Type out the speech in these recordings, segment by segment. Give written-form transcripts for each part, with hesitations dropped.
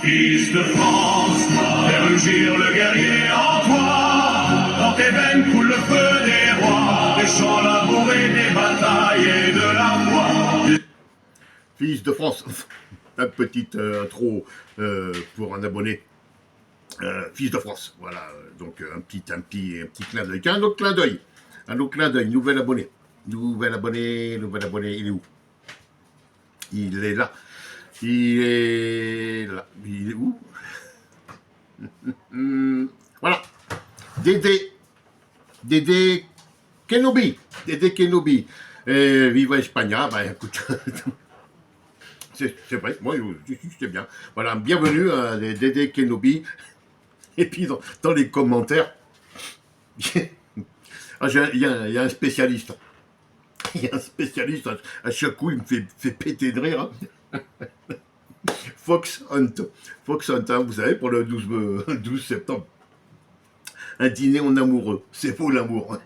Fils de France, fais rugir le guerrier en toi. Dans tes veines coule le feu des rois, des champs labourés, des batailles et de la foi. Fils de France, une petite intro pour un abonné. Fils de France, voilà, donc un petit clin d'œil. Un autre clin d'œil, nouvel abonné, il est où? Il est là, il est où? Voilà, Dédé Kenobi, Viva España, bah écoute, c'est vrai, moi c'est bien. Voilà, bienvenue à Dédé Kenobi. Et puis dans les commentaires, il y a un spécialiste. Il y a un spécialiste, à chaque coup il me fait péter de rire. Hein. Fox Hunt, hein, vous savez, pour le 12 septembre. Un dîner en amoureux, c'est beau l'amour. Hein.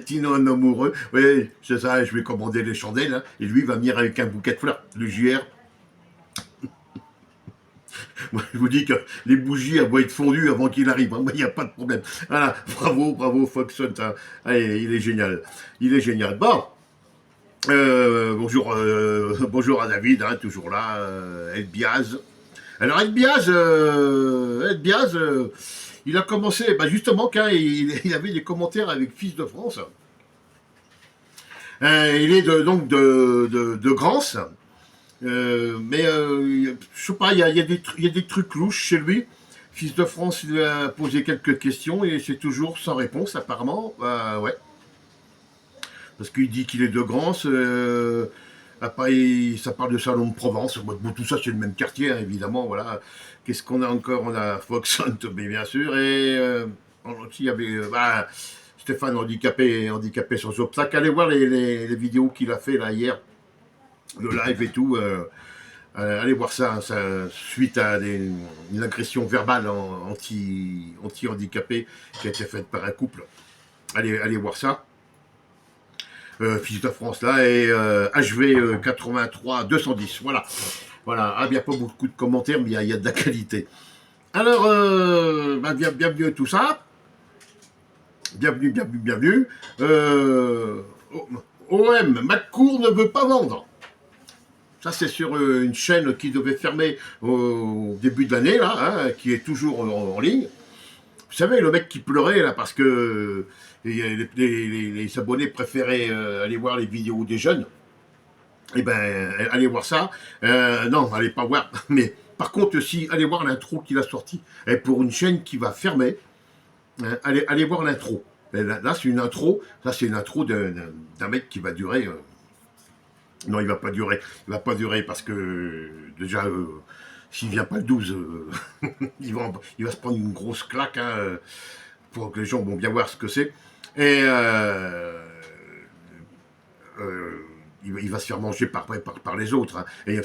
Dîner en amoureux, oui, c'est ça, je vais commander les chandelles, hein, et lui il va venir avec un bouquet de fleurs. Le JR. Moi, je vous dis que les bougies elles vont être fondues avant qu'il arrive, il n'y a pas de problème. Voilà, bravo Fox Hunt, hein. Allez, il est génial. Bon, bonjour à David, hein, toujours là, El Biaz. Alors El Biaz, il a commencé, justement, quand il avait des commentaires avec Fils de France. Il est donc de Grance. Mais je sais pas, il y a des trucs louches chez lui. Fils de France, il lui a posé quelques questions et c'est toujours sans réponse apparemment. Ouais. Parce qu'il dit qu'il est de Grance. Après, ça parle de Salon de Provence. Bon, tout ça, c'est le même quartier, hein, évidemment. Voilà. Qu'est-ce qu'on a encore? On a Fox Hunt, bien sûr. Et il y avait Stéphane handicapé sans obstacle. Allez voir les vidéos qu'il a fait là hier. Le live et tout, allez voir ça suite à une agression verbale anti-handicapé qui a été faite par un couple. Allez voir ça. Fils de France là, et HV 83 210, voilà. Il n'y a pas beaucoup de commentaires, mais il y a de la qualité. Alors, bienvenue à tout ça. Bienvenue. OM, McCourt ne veut pas vendre. Ça, c'est sur une chaîne qui devait fermer au début de l'année, là, hein, qui est toujours en ligne. Vous savez, le mec qui pleurait, là, parce que les abonnés préféraient aller voir les vidéos des jeunes. Eh ben, allez voir ça. Non, allez pas voir. Mais par contre, si, allez voir l'intro qu'il a sorti. Et pour une chaîne qui va fermer, hein, allez voir l'intro. Là, c'est une intro. Là, c'est une intro d'un mec qui va durer... Non, il va pas durer parce que déjà, s'il vient pas le 12, il va se prendre une grosse claque, hein, pour que les gens vont bien voir ce que c'est. Et il va se faire manger par les autres. Hein. Et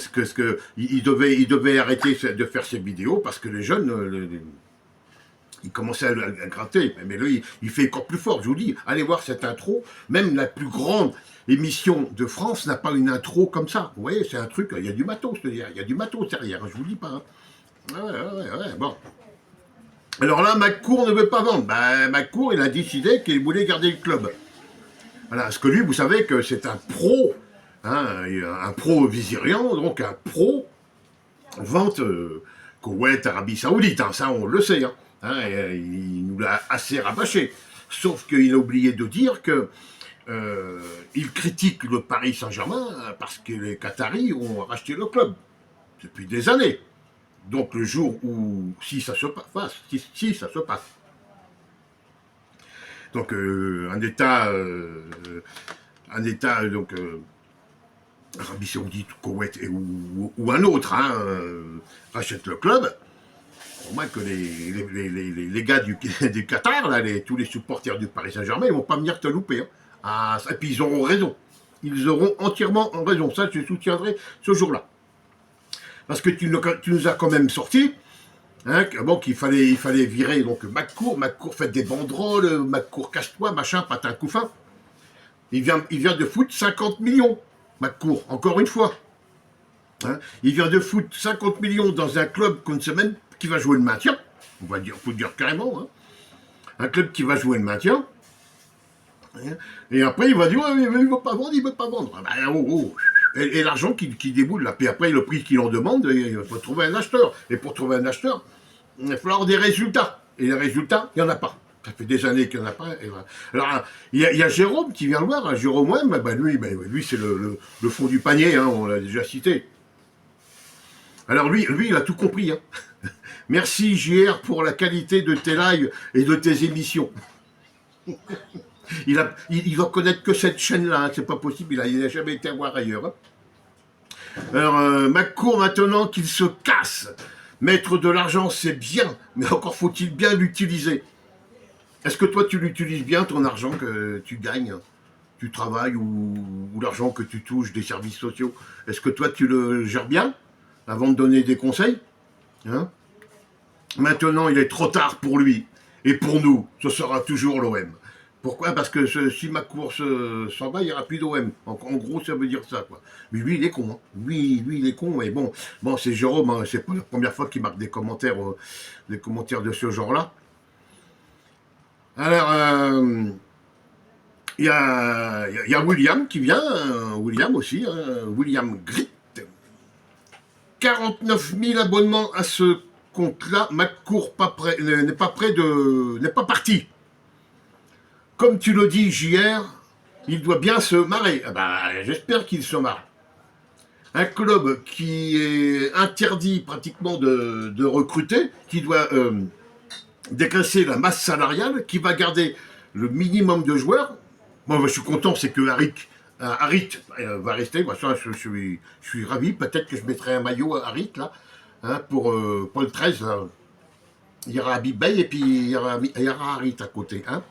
il devait arrêter de faire ses vidéos parce que les jeunes, il commençait à gratter. Mais lui, il fait encore plus fort. Je vous dis, allez voir cette intro. Même la plus grande émission de France n'a pas une intro comme ça. Vous voyez, c'est un truc, il y a du matos, il y a du matos derrière, je vous dis pas. Hein. Ouais, bon. Alors là, McCourt ne veut pas vendre. McCourt, il a décidé qu'il voulait garder le club. Voilà, parce que lui, vous savez que c'est un pro, hein, un pro vizirian, donc un pro vente Koweït, Arabie Saoudite, hein, ça on le sait. Hein. Il nous l'a assez rabâché. Sauf qu'il a oublié de dire que il critique le Paris Saint-Germain parce que les Qataris ont racheté le club depuis des années. Donc le jour où, si ça se passe, donc un État, donc Arabie Saoudite, Koweït ou un autre, hein, rachète le club. Au moins que les gars du Qatar, là, tous les supporters du Paris Saint-Germain, ils vont pas venir te louper. Hein. Et puis ils auront raison. Ils auront entièrement raison. Ça, je soutiendrai ce jour-là. Parce que tu nous as quand même sorti, hein, bon, qu'il fallait virer donc McCourt fait des banderoles, McCourt cache-toi, machin, patin couffin. Il vient de foutre 50 millions, McCourt, encore une fois. Hein. Il vient de foutre 50 millions dans un club qu'on ne sait même qui va jouer le maintien. On va dire, faut le dire carrément. Hein. Un club qui va jouer le maintien. Et après, il va dire, ouais, mais il ne veut pas vendre, il ne veut pas vendre. Ah ben, oh, oh. Et l'argent qui déboule là. Puis après, le prix qu'il en demande, il faut trouver un acheteur. Et pour trouver un acheteur, il va falloir des résultats. Et les résultats, il n'y en a pas. Ça fait des années qu'il n'y en a pas. Et voilà. Alors, il y a Jérôme qui vient le voir. Hein, Jérôme Wem, lui c'est le fond du panier, hein, on l'a déjà cité. Alors lui, il a tout compris. Hein. Merci JR pour la qualité de tes lives et de tes émissions. Il va connaître que cette chaîne-là, hein, c'est pas possible, il n'a jamais été à voir ailleurs. Hein. Alors, McCourt, maintenant qu'il se casse, mettre de l'argent, c'est bien, mais encore faut-il bien l'utiliser. Est-ce que toi, tu l'utilises bien, ton argent que tu gagnes, tu travailles, ou l'argent que tu touches des services sociaux? Est-ce que toi, tu le gères bien, avant de donner des conseils, hein? Maintenant, il est trop tard pour lui, et pour nous, ce sera toujours l'OM. Pourquoi? Parce que si ma course s'en va, il n'y aura plus d'OM. En gros, ça veut dire ça, quoi. Mais lui, il est con. Hein. Lui, il est con. Mais bon, c'est Jérôme. Hein. C'est pas la première fois qu'il marque des commentaires de ce genre-là. Alors, il y a William qui vient. William aussi. William Grit. 49 000 abonnements à ce compte-là. McCourt n'est pas parti. Comme tu le dis, JR, il doit bien se marrer. Ah bah, j'espère qu'il se marre. Un club qui est interdit pratiquement de recruter, qui doit dégraisser la masse salariale, qui va garder le minimum de joueurs. Moi, je suis content, c'est que Harit va rester. Moi, ça, je suis ravi. Peut-être que je mettrai un maillot à Harit, là, hein, pour le 13. Là. Il y aura Habib Bey et puis il y aura Harit à côté. Hein.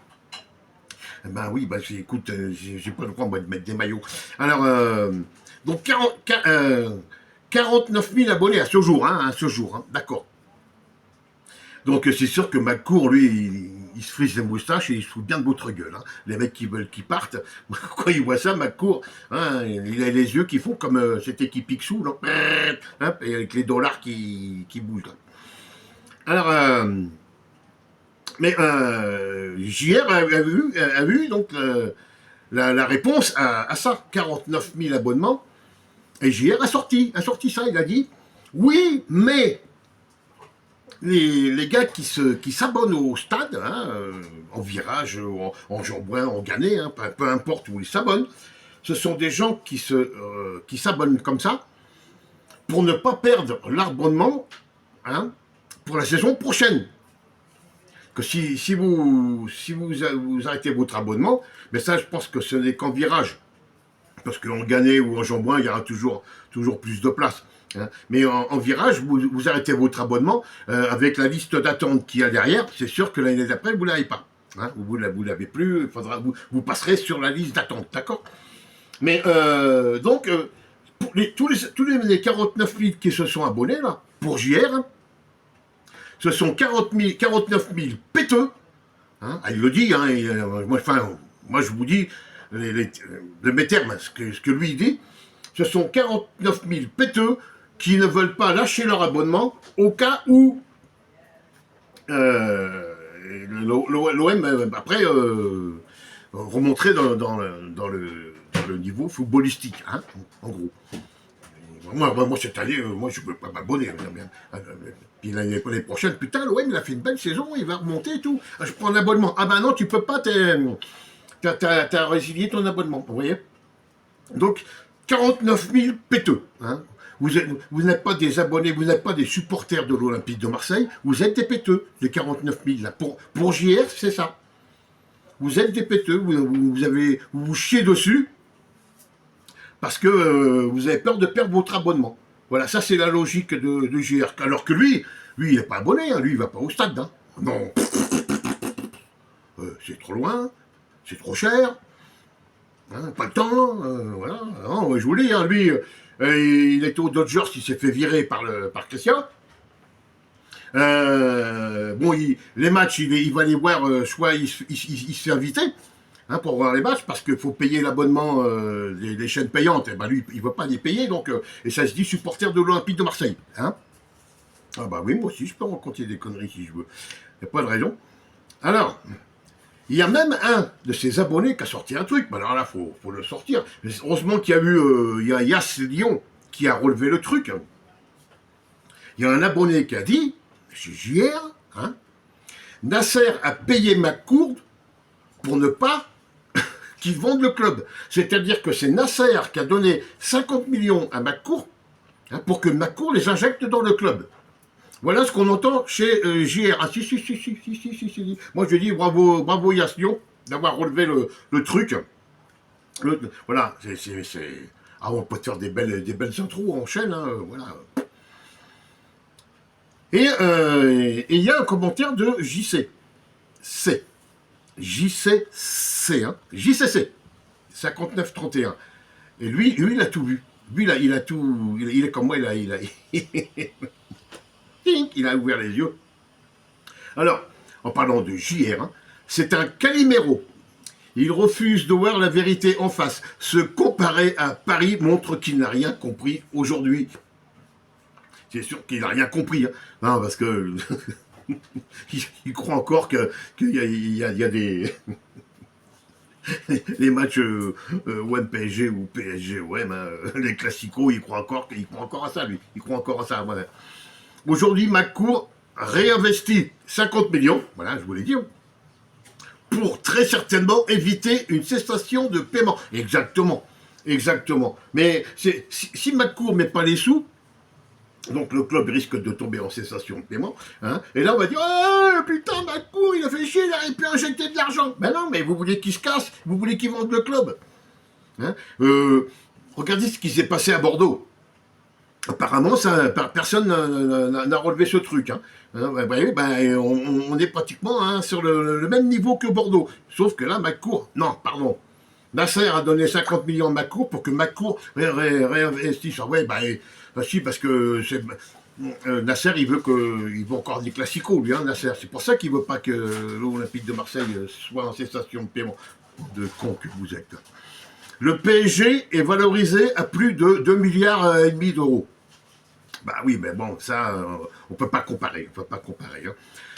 Ben oui, écoute, j'ai pas le droit moi, de mettre des maillots. Alors, donc 49 000 abonnés à ce jour, hein, d'accord. Donc c'est sûr que McCourt, lui, il se frise les moustaches et il se fout bien de votre gueule. Hein. Les mecs qui veulent qu'ils partent, quand ils voient ça, McCourt, hein, il a les yeux qui font comme cette équipe Picsou, là, hein, et avec les dollars qui bougent. Là. Alors, mais JR a vu donc la réponse à ça, 49 000 abonnements, et JR a sorti ça, il a dit, oui, mais les gars qui s'abonnent au stade, hein, en virage, en Jean-Bouin, en Gannet, hein, peu importe où ils s'abonnent, ce sont des gens qui s'abonnent comme ça pour ne pas perdre l'abonnement, hein, pour la saison prochaine. Que si vous arrêtez votre abonnement, mais ça, je pense que ce n'est qu'en virage. Parce qu'en Gannet ou en Jean-Bouin, il y aura toujours plus de place. Hein. Mais en virage, vous arrêtez votre abonnement avec la liste d'attente qu'il y a derrière. C'est sûr que l'année d'après, vous ne l'avez pas. Hein. Vous ne l'avez plus, vous passerez sur la liste d'attente. D'accord? Mais donc, pour tous les 49 000 qui se sont abonnés, là, pour JR, hein, ce sont 49 000 péteux. Hein, il le dit, hein, moi je vous dis de mes termes, ce que lui dit, ce sont 49 000 péteux qui ne veulent pas lâcher leur abonnement au cas où l'OM après remonterait dans le niveau footballistique, hein, en gros. Moi, cette année, moi, je ne peux pas m'abonner. Puis l'année prochaine, putain, l'OM, il a fait une belle saison, il va remonter et tout. Je prends l'abonnement. Ah ben non, tu peux pas, t'as résilié ton abonnement, vous voyez. Donc, 49 000 péteux. Hein. Vous n'êtes pas des abonnés, vous n'êtes pas des supporters de l'Olympique de Marseille, vous êtes des péteux, les 49 000. Là. Pour JR, c'est ça. Vous êtes des péteux, vous vous chiez dessus, parce que vous avez peur de perdre votre abonnement. Voilà, ça c'est la logique de JR. Alors que lui, il n'est pas abonné, hein, lui il va pas au stade. Hein. Non, c'est trop loin, c'est trop cher, hein, pas le temps, voilà. Non, je vous dis, hein, lui, il était aux Dodgers, il s'est fait virer par Christian. Bon, les matchs, il va les voir, soit il se fait inviter, hein, pour voir les matchs, parce qu'il faut payer l'abonnement des chaînes payantes. Et ben lui, il ne veut pas les payer, donc, et ça se dit supporter de l'Olympique de Marseille. Hein. Ah bah oui, moi aussi, je peux raconter des conneries si je veux. Il n'y a pas de raison. Alors, il y a même un de ses abonnés qui a sorti un truc. Mais alors là, faut le sortir. Heureusement qu'il y a eu, il y a Yass Lyon qui a relevé le truc. Il y a un abonné qui a dit, chez JR, hein, Nasser a payé McCourt pour ne pas qu'ils vendent le club. C'est-à-dire que c'est Nasser qui a donné 50 millions à McCourt, hein, pour que McCourt les injecte dans le club. Voilà ce qu'on entend chez JR. Ah si. Moi je dis bravo Yass Lyon d'avoir relevé le truc. Voilà, c'est... Ah, on peut faire des belles intros en chaîne, hein, voilà. Et il y a un commentaire de JC. JCC, hein. JCC. 5931. Et lui, il a tout vu. Lui, il a tout... Il est comme moi, il a il a ouvert les yeux. Alors, en parlant de JR, hein, c'est un Calimero. Il refuse de voir la vérité en face. Se comparer à Paris montre qu'il n'a rien compris aujourd'hui. C'est sûr qu'il n'a rien compris. Hein. Non, parce que il croit encore qu'il y a des... les matchs OM PSG ou PSG OM, hein, les classicos, il croit encore à ça, lui. Il croit encore à ça. Voilà. Aujourd'hui, McCourt réinvestit 50 millions, voilà, je vous l'ai dit, pour très certainement éviter une cessation de paiement. Exactement. Mais si McCourt ne met pas les sous, donc le club risque de tomber en cessation de paiement, hein, et là on va dire « Oh putain, McCourt, il a fait chier, il aurait pu injecter de l'argent !» Ben non, mais vous voulez qu'il se casse, vous voulez qu'il vende le club, hein. Regardez ce qui s'est passé à Bordeaux. Apparemment, personne n'a relevé ce truc. Hein. On est pratiquement, hein, sur le même niveau que Bordeaux. Sauf que là, McCourt... Non, pardon. Nasser a donné 50 millions à McCourt pour que McCourt réinvestisse. Si, parce que Nasser, il veut encore des classicos, lui, hein, Nasser. C'est pour ça qu'il ne veut pas que l'Olympique de Marseille soit en cessation de paiement. De con que vous êtes. Le PSG est valorisé à plus de 2,5 milliards d'euros. Bah oui, mais bon, ça, on peut pas comparer.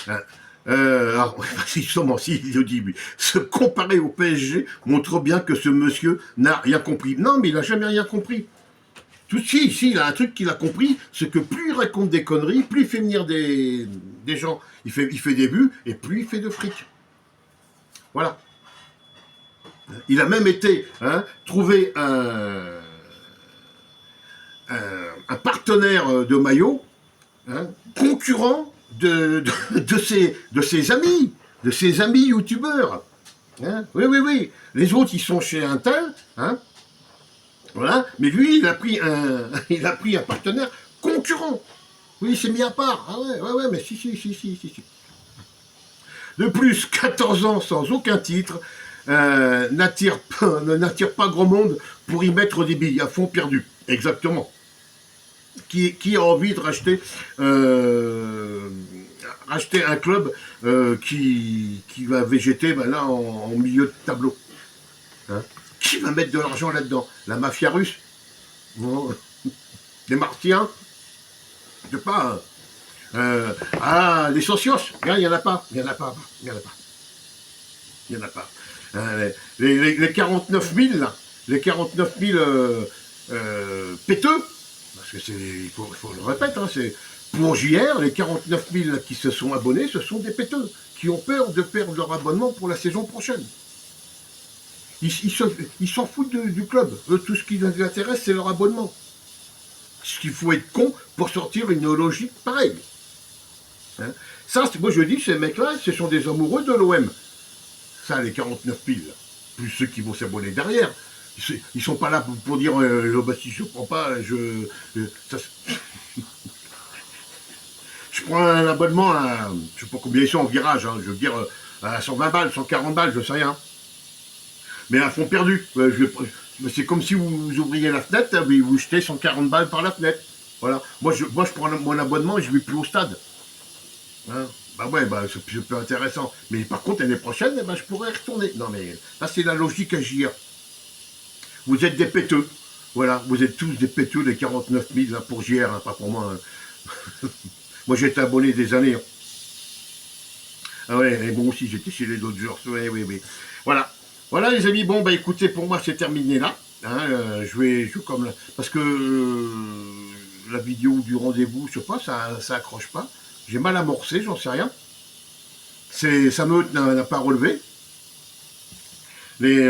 Hein. Alors, justement, si il le dit, lui, se comparer au PSG montre bien que ce monsieur n'a rien compris. Non, mais il n'a jamais rien compris. Si, il a un truc qu'il a compris, c'est que plus il raconte des conneries, plus il fait venir des gens, il fait des vues, et plus il fait de fric. Voilà. Il a même été, hein, trouver un partenaire de maillot, hein, concurrent de ses amis youtubeurs. Hein. Oui. Les autres, ils sont chez un tel, hein, voilà. Mais lui, il a pris un partenaire concurrent. Oui, il s'est mis à part. Ah ouais, mais si. De plus, 14 ans sans aucun titre, n'attire pas grand monde pour y mettre des billes à fond perdu. Exactement. Qui a envie de racheter un club qui va végéter là en milieu de tableau, hein. Qui va mettre de l'argent là-dedans? La mafia russe, bon, les martiens, je sais pas. Les socios, il n'y en a pas. Les 49 000, là, les 49 000 péteux, parce que il faut le répéter, hein, c'est pour JR, les 49 000 qui se sont abonnés, ce sont des péteux, qui ont peur de perdre leur abonnement pour la saison prochaine. Ils s'en foutent du club. Eux, tout ce qui les intéresse, c'est leur abonnement. Parce qu'il faut être con pour sortir une logique pareille. Hein, ça, moi je dis, ces mecs-là, ce sont des amoureux de l'OM. Ça, les 49 000, plus ceux qui vont s'abonner derrière. Ils sont pas là pour dire si je prends pas, je prends un abonnement à, je sais pas combien ils sont en virage, hein, je veux dire à 120 balles, 140 balles, je sais rien. Mais à fond perdu. C'est comme si vous ouvriez la fenêtre, et vous jetez 140 balles par la fenêtre. Voilà. Moi je prends mon abonnement et je vais plus au stade. Hein, Bah ouais, bah c'est peu intéressant. Mais par contre, l'année prochaine, eh ben, je pourrais y retourner. Non mais, là c'est la logique à agir. Vous êtes des péteux. Voilà, vous êtes tous des péteux, les 49 000 là, pour JR, hein, pas pour moi. Hein. Moi j'ai été abonné des années. Hein. Ah ouais, et bon aussi j'étais chez les Dodgers. Ouais, oui, oui. Voilà. Voilà les amis, bon bah écoutez, pour moi c'est terminé là. Hein, je comme là, parce que la vidéo du rendez-vous, je sais pas, ça accroche pas. J'ai mal amorcé, j'en sais rien. Sa meute n'a pas relevé. Les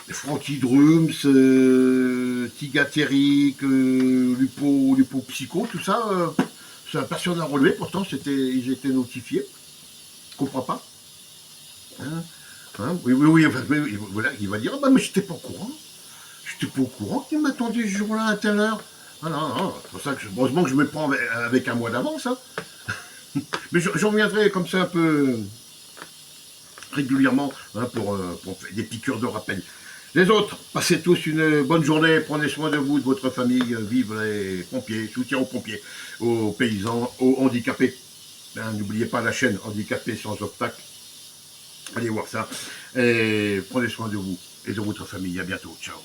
Frankie Drums, Tigateric, Lupo Psycho, tout ça, personne n'a relevé, pourtant ils étaient notifiés. Je comprends pas. Hein, hein, oui, oui, oui, enfin, oui, voilà, il va dire, ah bah mais j'étais pas au courant. J'étais pas au courant qu'il m'attendait ce jour-là à telle heure. Ah non, non, c'est pour ça que heureusement que je me prends avec un mois d'avance. Hein. Mais j'en reviendrai comme ça un peu régulièrement hein, pour des piqûres de rappel. Les autres, passez tous une bonne journée, prenez soin de vous, de votre famille, vive les pompiers, soutien aux pompiers, aux paysans, aux handicapés. Hein, n'oubliez pas la chaîne Handicapés sans obstacle. Allez voir ça. Et prenez soin de vous et de votre famille. À bientôt. Ciao.